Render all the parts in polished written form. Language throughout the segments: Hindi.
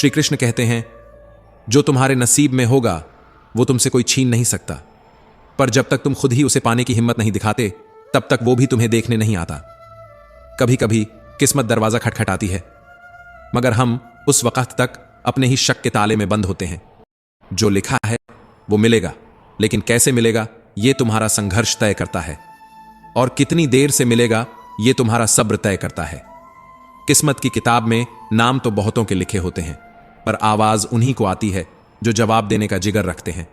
श्री कृष्ण कहते हैं, जो तुम्हारे नसीब में होगा वो तुमसे कोई छीन नहीं सकता, पर जब तक तुम खुद ही उसे पाने की हिम्मत नहीं दिखाते तब तक वो भी तुम्हें देखने नहीं आता। कभी कभी किस्मत दरवाजा खटखटाती है, मगर हम उस वक्त तक अपने ही शक के ताले में बंद होते हैं। जो लिखा है वो मिलेगा, लेकिन कैसे मिलेगा ये तुम्हारा संघर्ष तय करता है, और कितनी देर से मिलेगा ये तुम्हारा सब्र तय करता है। किस्मत की किताब में नाम तो बहुतों के लिखे होते हैं, पर आवाज उन्हीं को आती है जो जवाब देने का जिगर रखते हैं।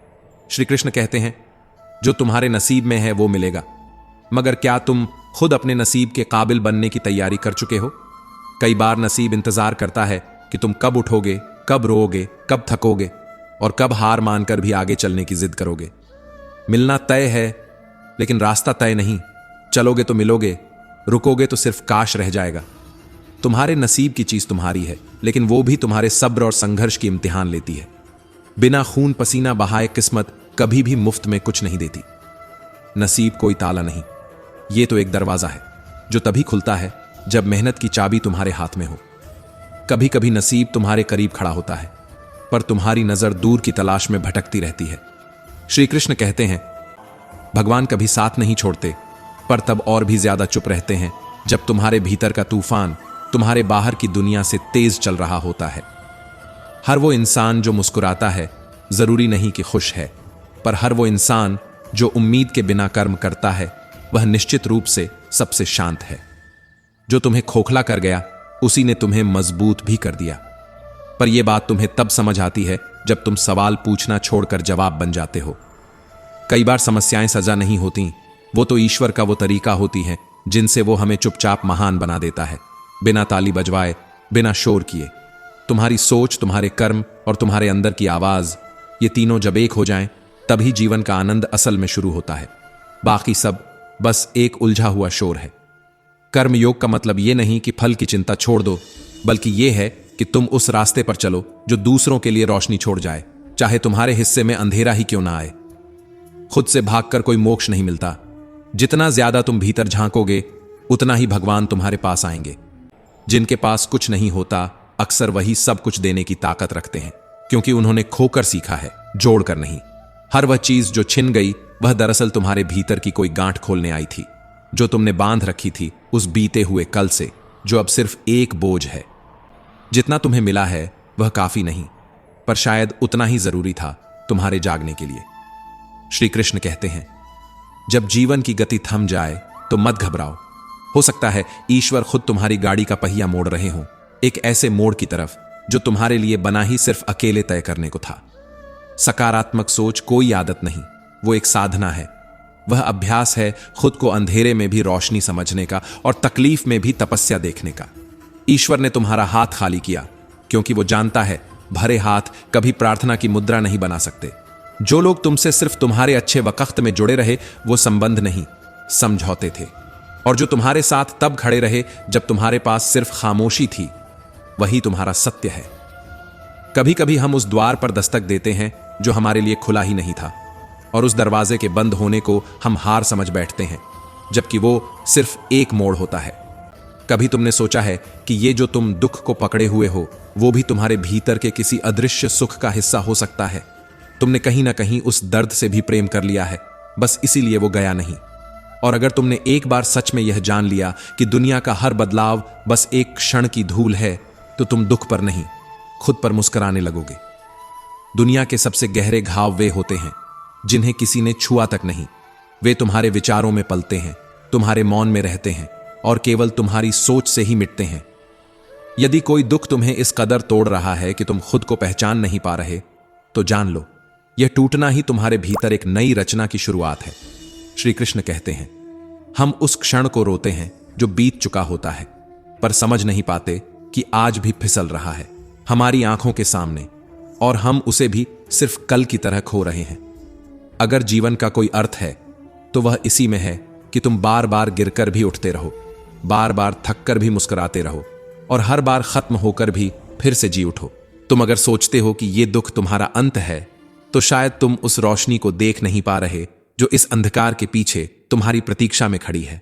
श्री कृष्ण कहते हैं, जो तुम्हारे नसीब में है वो मिलेगा, मगर क्या तुम खुद अपने नसीब के काबिल बनने की तैयारी कर चुके हो? कई बार नसीब इंतजार करता है कि तुम कब उठोगे, कब रोओगे, कब थकोगे और कब हार मानकर भी आगे चलने की जिद करोगे। मिलना तय है, लेकिन रास्ता तय नहीं। चलोगे तो मिलोगे, रुकोगे तो सिर्फ काश रह जाएगा। तुम्हारे नसीब की चीज तुम्हारी है, लेकिन वो भी तुम्हारे सब्र और संघर्ष की इम्तिहान लेती है। बिना खून पसीना बहाए किस्मत कभी भी मुफ्त में कुछ नहीं देती। नसीब कोई ताला नहीं, ये तो एक दरवाजा है जो तभी खुलता है जब मेहनत की चाबी तुम्हारे हाथ में हो। कभी कभी नसीब तुम्हारे करीब खड़ा होता है, पर तुम्हारी नजर दूर की तलाश में भटकती रहती है। श्री कृष्ण कहते हैं, भगवान कभी साथ नहीं छोड़ते, पर तब और भी ज्यादा चुप रहते हैं जब तुम्हारे भीतर का तूफान तुम्हारे बाहर की दुनिया से तेज चल रहा होता है। हर वो इंसान जो मुस्कुराता है जरूरी नहीं कि खुश है, पर हर वो इंसान जो उम्मीद के बिना कर्म करता है वह निश्चित रूप से सबसे शांत है। जो तुम्हें खोखला कर गया उसी ने तुम्हें मजबूत भी कर दिया, पर यह बात तुम्हें तब समझ आती है जब तुम सवाल पूछना छोड़कर जवाब बन जाते हो। कई बार समस्याएं सजा नहीं होती, वो तो ईश्वर का वो तरीका होती हैं जिनसे वो हमें चुपचाप महान बना देता है, बिना ताली बजवाए, बिना शोर किए। तुम्हारी सोच, तुम्हारे कर्म और तुम्हारे अंदर की आवाज, ये तीनों जब एक हो जाएं, तभी जीवन का आनंद असल में शुरू होता है। बाकी सब बस एक उलझा हुआ शोर है। कर्म योग का मतलब यह नहीं कि फल की चिंता छोड़ दो, बल्कि यह है कि तुम उस रास्ते पर चलो जो दूसरों के लिए रोशनी छोड़ जाए, चाहे तुम्हारे हिस्से में अंधेरा ही क्यों ना आए। खुद से भागकर कोई मोक्ष नहीं मिलता। जितना ज्यादा तुम भीतर झांकोगे उतना ही भगवान तुम्हारे पास आएंगे। जिनके पास कुछ नहीं होता अक्सर वही सब कुछ देने की ताकत रखते हैं, क्योंकि उन्होंने खोकर सीखा है, जोड़कर नहीं। हर वह चीज जो छिन गई वह दरअसल तुम्हारे भीतर की कोई गांठ खोलने आई थी, जो तुमने बांध रखी थी उस बीते हुए कल से, जो अब सिर्फ एक बोझ है। जितना तुम्हें मिला है वह काफी नहीं, पर शायद उतना ही जरूरी था तुम्हारे जागने के लिए। श्री कृष्ण कहते हैं, जब जीवन की गति थम जाए तो मत घबराओ। हो सकता है ईश्वर खुद तुम्हारी गाड़ी का पहिया मोड़ रहे हों, एक ऐसे मोड़ की तरफ जो तुम्हारे लिए बना ही सिर्फ अकेले तय करने को था। सकारात्मक सोच कोई आदत नहीं, वो एक साधना है। वह अभ्यास है खुद को अंधेरे में भी रोशनी समझने का और तकलीफ में भी तपस्या देखने का। ईश्वर ने तुम्हारा हाथ खाली किया क्योंकि वो जानता है भरे हाथ कभी प्रार्थना की मुद्रा नहीं बना सकते। जो लोग तुमसे सिर्फ तुम्हारे अच्छे वक्त में जुड़े रहे वो संबंध नहीं, समझौते थे। और जो तुम्हारे साथ तब खड़े रहे जब तुम्हारे पास सिर्फ खामोशी थी, वही तुम्हारा सत्य है। कभी कभी हम उस द्वार पर दस्तक देते हैं जो हमारे लिए खुला ही नहीं था, और उस दरवाजे के बंद होने को हम हार समझ बैठते हैं, जबकि वो सिर्फ एक मोड़ होता है। कभी तुमने सोचा है कि ये जो तुम दुख को पकड़े हुए हो वो भी तुम्हारे भीतर के किसी अदृश्य सुख का हिस्सा हो सकता है? तुमने कहीं ना कहीं उस दर्द से भी प्रेम कर लिया है, बस इसीलिए वो गया नहीं। और अगर तुमने एक बार सच में यह जान लिया कि दुनिया का हर बदलाव बस एक क्षण की धूल है, तो तुम दुख पर नहीं, खुद पर मुस्कुराने लगोगे। दुनिया के सबसे गहरे घाव वे होते हैं जिन्हें किसी ने छुआ तक नहीं। वे तुम्हारे विचारों में पलते हैं, तुम्हारे मौन में रहते हैं और केवल तुम्हारी सोच से ही मिटते हैं। यदि कोई दुख तुम्हें इस कदर तोड़ रहा है कि तुम खुद को पहचान नहीं पा रहे, तो जान लो यह टूटना ही तुम्हारे भीतर एक नई रचना की शुरुआत है। श्री कृष्ण कहते हैं, हम उस क्षण को रोते हैं जो बीत चुका होता है, पर समझ नहीं पाते कि आज भी फिसल रहा है हमारी आंखों के सामने, और हम उसे भी सिर्फ कल की तरह खो रहे हैं। अगर जीवन का कोई अर्थ है तो वह इसी में है कि तुम बार बार गिरकर भी उठते रहो, बार बार थककर भी मुस्कुराते रहो, और हर बार खत्म होकर भी फिर से जी उठो। तुम अगर सोचते हो कि यह दुख तुम्हारा अंत है, तो शायद तुम उस रोशनी को देख नहीं पा रहे जो इस अंधकार के पीछे तुम्हारी प्रतीक्षा में खड़ी है।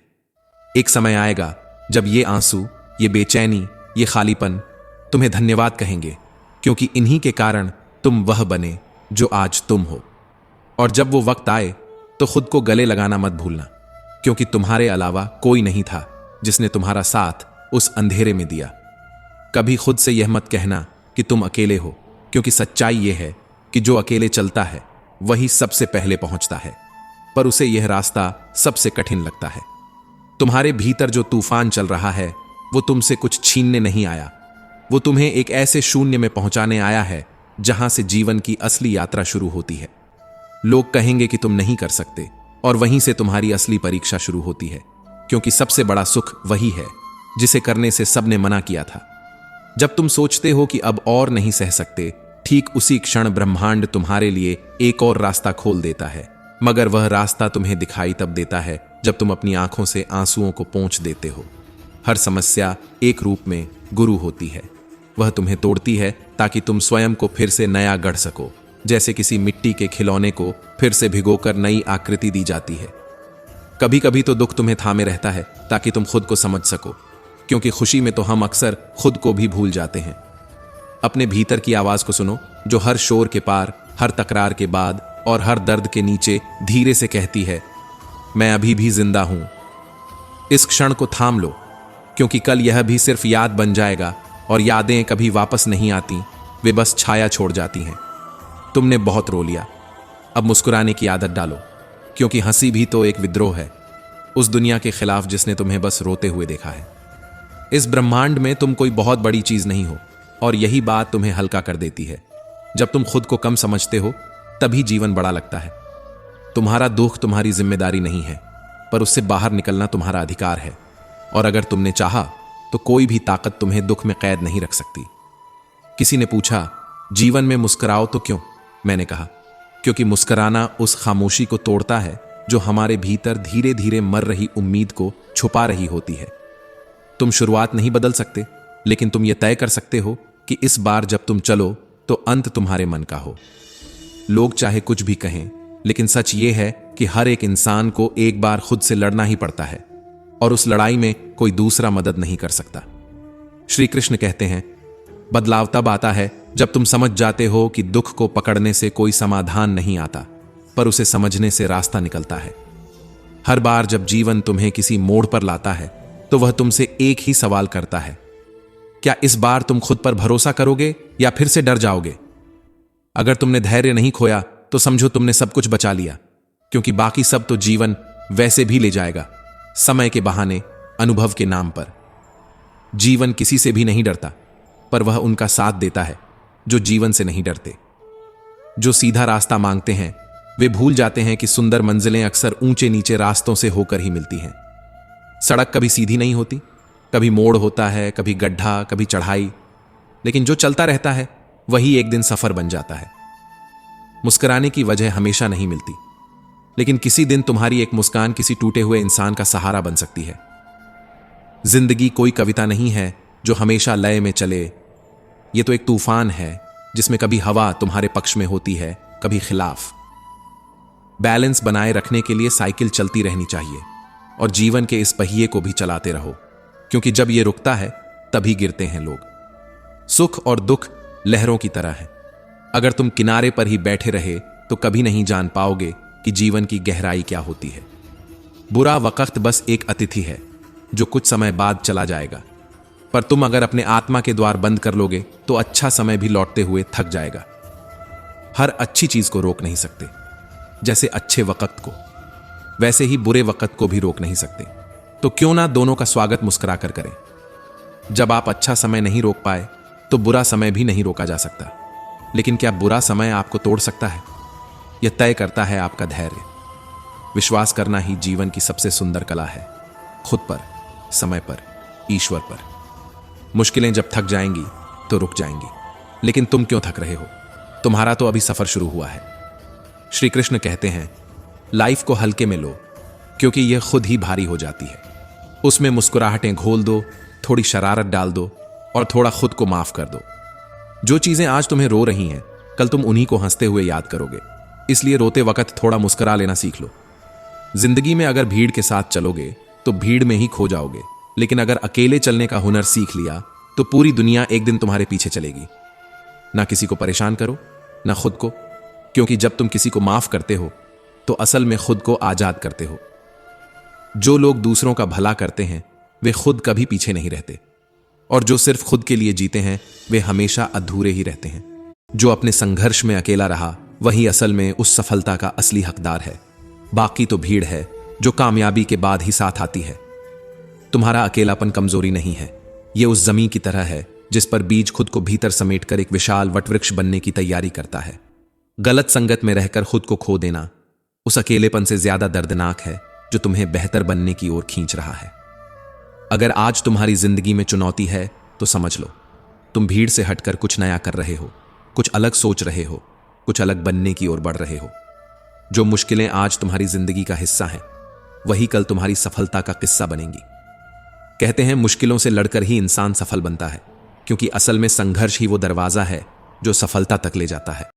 एक समय आएगा जब ये आंसू, ये बेचैनी, ये खालीपन तुम्हें धन्यवाद कहेंगे, क्योंकि इन्हीं के कारण तुम वह बने जो आज तुम हो। और जब वो वक्त आए तो खुद को गले लगाना मत भूलना, क्योंकि तुम्हारे अलावा कोई नहीं था जिसने तुम्हारा साथ उस अंधेरे में दिया। कभी खुद से यह मत कहना कि तुम अकेले हो, क्योंकि सच्चाई यह है कि जो अकेले चलता है वही सबसे पहले पहुंचता है, पर उसे यह रास्ता सबसे कठिन लगता है। तुम्हारे भीतर जो तूफान चल रहा है वो तुमसे कुछ छीनने नहीं आया, वो तुम्हें एक ऐसे शून्य में पहुंचाने आया है जहां से जीवन की असली यात्रा शुरू होती है। लोग कहेंगे कि तुम नहीं कर सकते, और वहीं से तुम्हारी असली परीक्षा शुरू होती है, क्योंकि सबसे बड़ा सुख वही है जिसे करने से सबने मना किया था। जब तुम सोचते हो कि अब और नहीं सह सकते, ठीक उसी क्षण ब्रह्मांड तुम्हारे लिए एक और रास्ता खोल देता है, मगर वह रास्ता तुम्हें दिखाई तब देता है जब तुम अपनी आंखों से आंसुओं को पोंछ देते हो। हर समस्या एक रूप में गुरु होती है, वह तुम्हें तोड़ती है ताकि तुम स्वयं को फिर से नया गढ़ सको, जैसे किसी मिट्टी के खिलौने को फिर से भिगोकर नई आकृति दी जाती है। कभी कभी तो दुख तुम्हें थामे रहता है ताकि तुम खुद को समझ सको, क्योंकि खुशी में तो हम अक्सर खुद को भी भूल जाते हैं। अपने भीतर की आवाज को सुनो, जो हर शोर के पार, हर तकरार के बाद और हर दर्द के नीचे धीरे से कहती है, मैं अभी भी जिंदा हूं। इस क्षण को थाम लो, क्योंकि कल यह भी सिर्फ याद बन जाएगा, और यादें कभी वापस नहीं आती, वे बस छाया छोड़ जाती हैं। तुमने बहुत रो लिया, अब मुस्कुराने की आदत डालो, क्योंकि हंसी भी तो एक विद्रोह है उस दुनिया के खिलाफ जिसने तुम्हें बस रोते हुए देखा है। इस ब्रह्मांड में तुम कोई बहुत बड़ी चीज नहीं हो, और यही बात तुम्हें हल्का कर देती है। जब तुम खुद को कम समझते हो तभी जीवन बड़ा लगता है। तुम्हारा दुख तुम्हारी जिम्मेदारी नहीं है, पर उससे बाहर निकलना तुम्हारा अधिकार है, और अगर तुमने चाहा तो कोई भी ताकत तुम्हें दुख में कैद नहीं रख सकती। किसी ने पूछा, जीवन में मुस्कुराओ तो क्यों? मैंने कहा, क्योंकि मुस्कुराना उस खामोशी को तोड़ता है जो हमारे भीतर धीरे धीरे मर रही उम्मीद को छुपा रही होती है। तुम शुरुआत नहीं बदल सकते, लेकिन तुम यह तय कर सकते हो कि इस बार जब तुम चलो तो अंत तुम्हारे मन का हो। लोग चाहे कुछ भी कहें, लेकिन सच यह है कि हर एक इंसान को एक बार खुद से लड़ना ही पड़ता है, और उस लड़ाई में कोई दूसरा मदद नहीं कर सकता। श्री कृष्ण कहते हैं, बदलाव तब आता है जब तुम समझ जाते हो कि दुख को पकड़ने से कोई समाधान नहीं आता, पर उसे समझने से रास्ता निकलता है। हर बार जब जीवन तुम्हें किसी मोड़ पर लाता है तो वह तुमसे एक ही सवाल करता है, क्या इस बार तुम खुद पर भरोसा करोगे या फिर से डर जाओगे? अगर तुमने धैर्य नहीं खोया तो समझो तुमने सब कुछ बचा लिया, क्योंकि बाकी सब तो जीवन वैसे भी ले जाएगा, समय के बहाने, अनुभव के नाम पर। जीवन किसी से भी नहीं डरता, पर वह उनका साथ देता है जो जीवन से नहीं डरते। जो सीधा रास्ता मांगते हैं वे भूल जाते हैं कि सुंदर मंजिलें अक्सर ऊंचे नीचे रास्तों से होकर ही मिलती हैं। सड़क कभी सीधी नहीं होती, कभी मोड़ होता है, कभी गड्ढा, कभी चढ़ाई, लेकिन जो चलता रहता है वही एक दिन सफर बन जाता है। मुस्कुराने की वजह हमेशा नहीं मिलती, लेकिन किसी दिन तुम्हारी एक मुस्कान किसी टूटे हुए इंसान का सहारा बन सकती है। जिंदगी कोई कविता नहीं है जो हमेशा लय में चले, यह तो एक तूफान है जिसमें कभी हवा तुम्हारे पक्ष में होती है, कभी खिलाफ। बैलेंस बनाए रखने के लिए साइकिल चलती रहनी चाहिए, और जीवन के इस पहिए को भी चलाते रहो, क्योंकि जब यह रुकता है तभी गिरते हैं लोग। सुख और दुख लहरों की तरह है, अगर तुम किनारे पर ही बैठे रहे तो कभी नहीं जान पाओगे कि जीवन की गहराई क्या होती है। बुरा वक्त बस एक अतिथि है जो कुछ समय बाद चला जाएगा, पर तुम अगर अपने आत्मा के द्वार बंद कर लोगे तो अच्छा समय भी लौटते हुए थक जाएगा। हर अच्छी चीज को रोक नहीं सकते, जैसे अच्छे वक्त को, वैसे ही बुरे वक्त को भी रोक नहीं सकते। तो क्यों ना दोनों का स्वागत मुस्कुरा कर करें। जब आप अच्छा समय नहीं रोक पाए तो बुरा समय भी नहीं रोका जा सकता, लेकिन क्या बुरा समय आपको तोड़ सकता है? यह तय करता है आपका धैर्य। विश्वास करना ही जीवन की सबसे सुंदर कला है, खुद पर, समय पर, ईश्वर पर। मुश्किलें जब थक जाएंगी तो रुक जाएंगी, लेकिन तुम क्यों थक रहे हो? तुम्हारा तो अभी सफर शुरू हुआ है। श्री कृष्ण कहते हैं, लाइफ को हल्के में लो, क्योंकि यह खुद ही भारी हो जाती है। उसमें मुस्कुराहटें घोल दो, थोड़ी शरारत डाल दो, और थोड़ा खुद को माफ कर दो। जो चीजें आज तुम्हें रो रही हैं, कल तुम उन्हीं को हंसते हुए याद करोगे। इसलिए रोते वक्त थोड़ा मुस्कुरा लेना सीख लो। जिंदगी में अगर भीड़ के साथ चलोगे तो भीड़ में ही खो जाओगे, लेकिन अगर अकेले चलने का हुनर सीख लिया तो पूरी दुनिया एक दिन तुम्हारे पीछे चलेगी। ना किसी को परेशान करो, ना खुद को, क्योंकि जब तुम किसी को माफ करते हो तो असल में खुद को आजाद करते हो। जो लोग दूसरों का भला करते हैं वे खुद कभी पीछे नहीं रहते, और जो सिर्फ खुद के लिए जीते हैं वे हमेशा अधूरे ही रहते हैं। जो अपने संघर्ष में अकेला रहा वही असल में उस सफलता का असली हकदार है। बाकी तो भीड़ है जो कामयाबी के बाद ही साथ आती है। तुम्हारा अकेलापन कमजोरी नहीं है, यह उस जमीन की तरह है जिस पर बीज खुद को भीतर समेटकर एक विशाल वटवृक्ष बनने की तैयारी करता है। गलत संगत में रहकर खुद को खो देना उस अकेलेपन से ज्यादा दर्दनाक है जो तुम्हें बेहतर बनने की ओर खींच रहा है। अगर आज तुम्हारी जिंदगी में चुनौती है तो समझ लो तुम भीड़ से हटकर कुछ नया कर रहे हो, कुछ अलग सोच रहे हो, कुछ अलग बनने की ओर बढ़ रहे हो। जो मुश्किलें आज तुम्हारी जिंदगी का हिस्सा हैं वही कल तुम्हारी सफलता का किस्सा बनेंगी। कहते हैं मुश्किलों से लड़कर ही इंसान सफल बनता है, क्योंकि असल में संघर्ष ही वो दरवाजा है जो सफलता तक ले जाता है।